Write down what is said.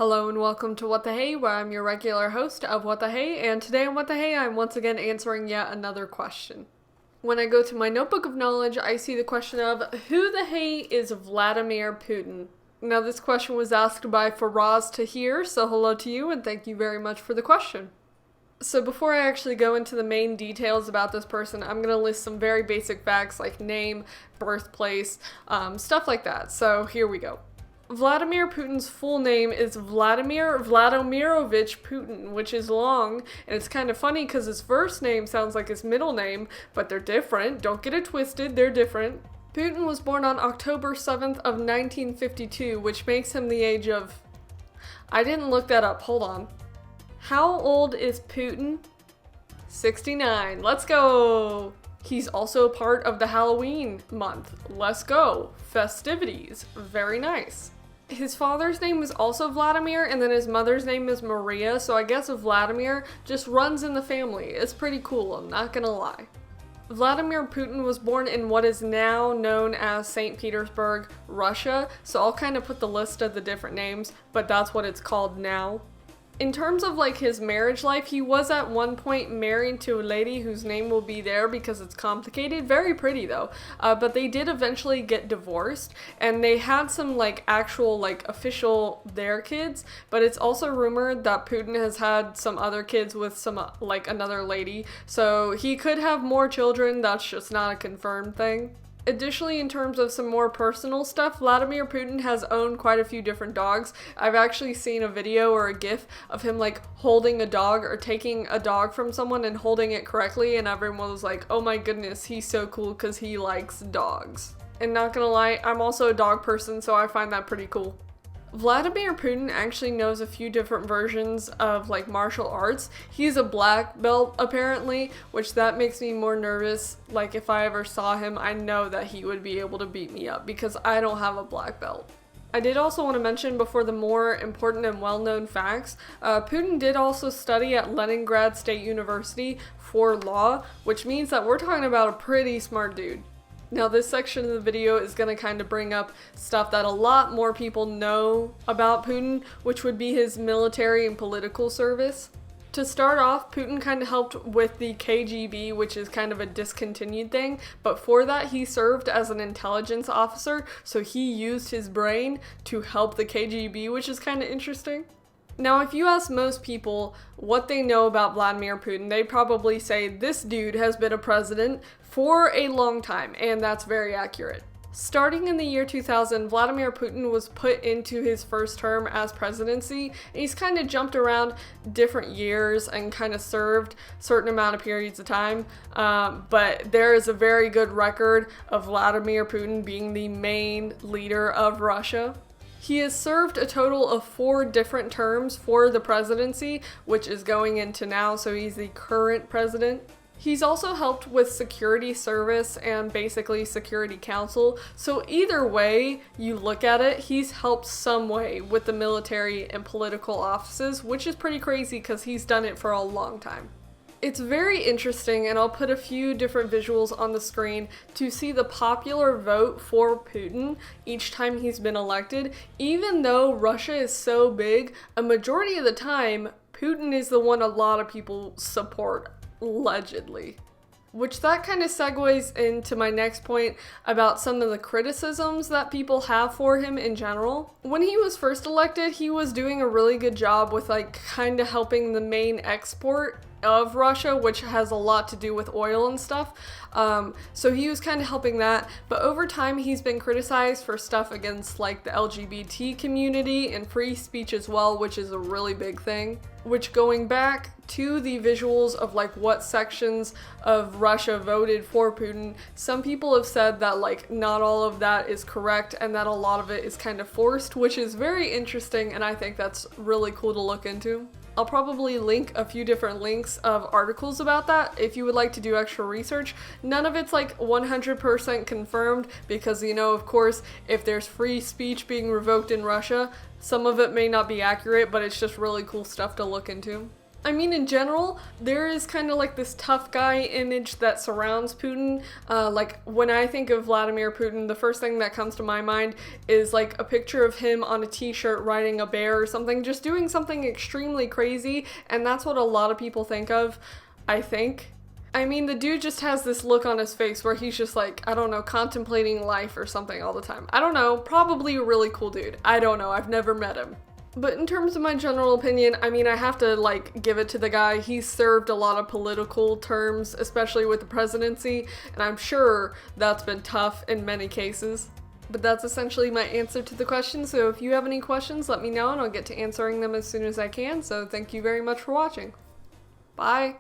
Hello and welcome to What the Hey, where I'm your regular host of What the Hey, and today on What the Hey, I'm once again answering yet another question. When I go to my notebook of knowledge, I see the question of, who the hey is Vladimir Putin? Now this question was asked by Faraz Tahir, so hello to you and thank you very much for the question. So before I actually go into the main details about this person, I'm going to list some very basic facts like name, birthplace, stuff like that. So here we go. Vladimir Putin's full name is Vladimir Vladimirovich Putin, which is long, and it's kind of funny because his first name sounds like his middle name, but they're different. Don't get it twisted, they're different. Putin was born on October 7th of 1952, which makes him the age of... I didn't look that up, hold on. How old is Putin? 69, let's go! He's also part of the Halloween month. Let's go. Festivities. Very nice. His father's name is also Vladimir, and then his mother's name is Maria, so I guess Vladimir just runs in the family. It's pretty cool, I'm not gonna lie. Vladimir Putin was born in what is now known as St. Petersburg, Russia, so I'll kind of put the list of the different names, but that's what it's called now. In terms of like his marriage life, he was at one point married to a lady whose name will be there because it's complicated. Very pretty though. But they did eventually get divorced and they had some like actual like official their kids, but it's also rumored that Putin has had some other kids with some like another lady. So he could have more children. That's just not a confirmed thing. Additionally, in terms of some more personal stuff, Vladimir Putin has owned quite a few different dogs. I've actually seen a video or a gif of him like holding a dog or taking a dog from someone and holding it correctly, and everyone was like, oh my goodness, he's so cool because he likes dogs. And not gonna lie, I'm also a dog person, so I find that pretty cool. Vladimir Putin actually knows a few different versions of like martial arts. He's a black belt apparently, which that makes me more nervous. Like if I ever saw him, I know that he would be able to beat me up because I don't have a black belt. I did also want to mention before the more important and well-known facts, Putin did also study at Leningrad State University for law, which means that we're talking about a pretty smart dude. Now this section of the video is going to kind of bring up stuff that a lot more people know about Putin, which would be his military and political service. To start off, Putin kind of helped with the KGB, which is kind of a discontinued thing, but for that he served as an intelligence officer, so he used his brain to help the KGB, which is kind of interesting. Now, if you ask most people what they know about Vladimir Putin, they probably say this dude has been a president for a long time, and that's very accurate. Starting in the year 2000, Vladimir Putin was put into his first term as presidency, and he's kind of jumped around different years and kind of served certain amount of periods of time, but there is a very good record of Vladimir Putin being the main leader of Russia. He has served a total of 4 different terms for the presidency, which is going into now, so he's the current president. He's also helped with security service and basically security council, so either way you look at it, he's helped some way with the military and political offices, which is pretty crazy because he's done it for a long time. It's very interesting, and I'll put a few different visuals on the screen to see the popular vote for Putin each time he's been elected. Even though Russia is so big, a majority of the time, Putin is the one a lot of people support, allegedly. Which that kind of segues into my next point about some of the criticisms that people have for him in general. When he was first elected, he was doing a really good job with like kind of helping the main export of Russia, which has a lot to do with oil and stuff. So he was kind of helping that, but over time he's been criticized for stuff against like the LGBT community and free speech as well, which is a really big thing. Which, going back to the visuals of like what sections of Russia voted for Putin, some people have said that like not all of that is correct and that a lot of it is kind of forced, which is very interesting, and I think that's really cool to look into. I'll probably link a few different links of articles about that if you would like to do extra research. None of it's like 100% confirmed because, you know, of course, if there's free speech being revoked in Russia, some of it may not be accurate, but it's just really cool stuff to look into. I mean, in general, there is kind of like this tough guy image that surrounds Putin. Like, when I think of Vladimir Putin, the first thing that comes to my mind is like a picture of him on a t-shirt riding a bear or something, just doing something extremely crazy, and that's what a lot of people think of, I think. I mean, the dude just has this look on his face where he's just like, I don't know, contemplating life or something all the time. I don't know, probably a really cool dude. I don't know, I've never met him. But in terms of my general opinion, I mean, I have to, like, give it to the guy. He's served a lot of political terms, especially with the presidency, and I'm sure that's been tough in many cases. But that's essentially my answer to the question, so if you have any questions, let me know, and I'll get to answering them as soon as I can, so thank you very much for watching. Bye!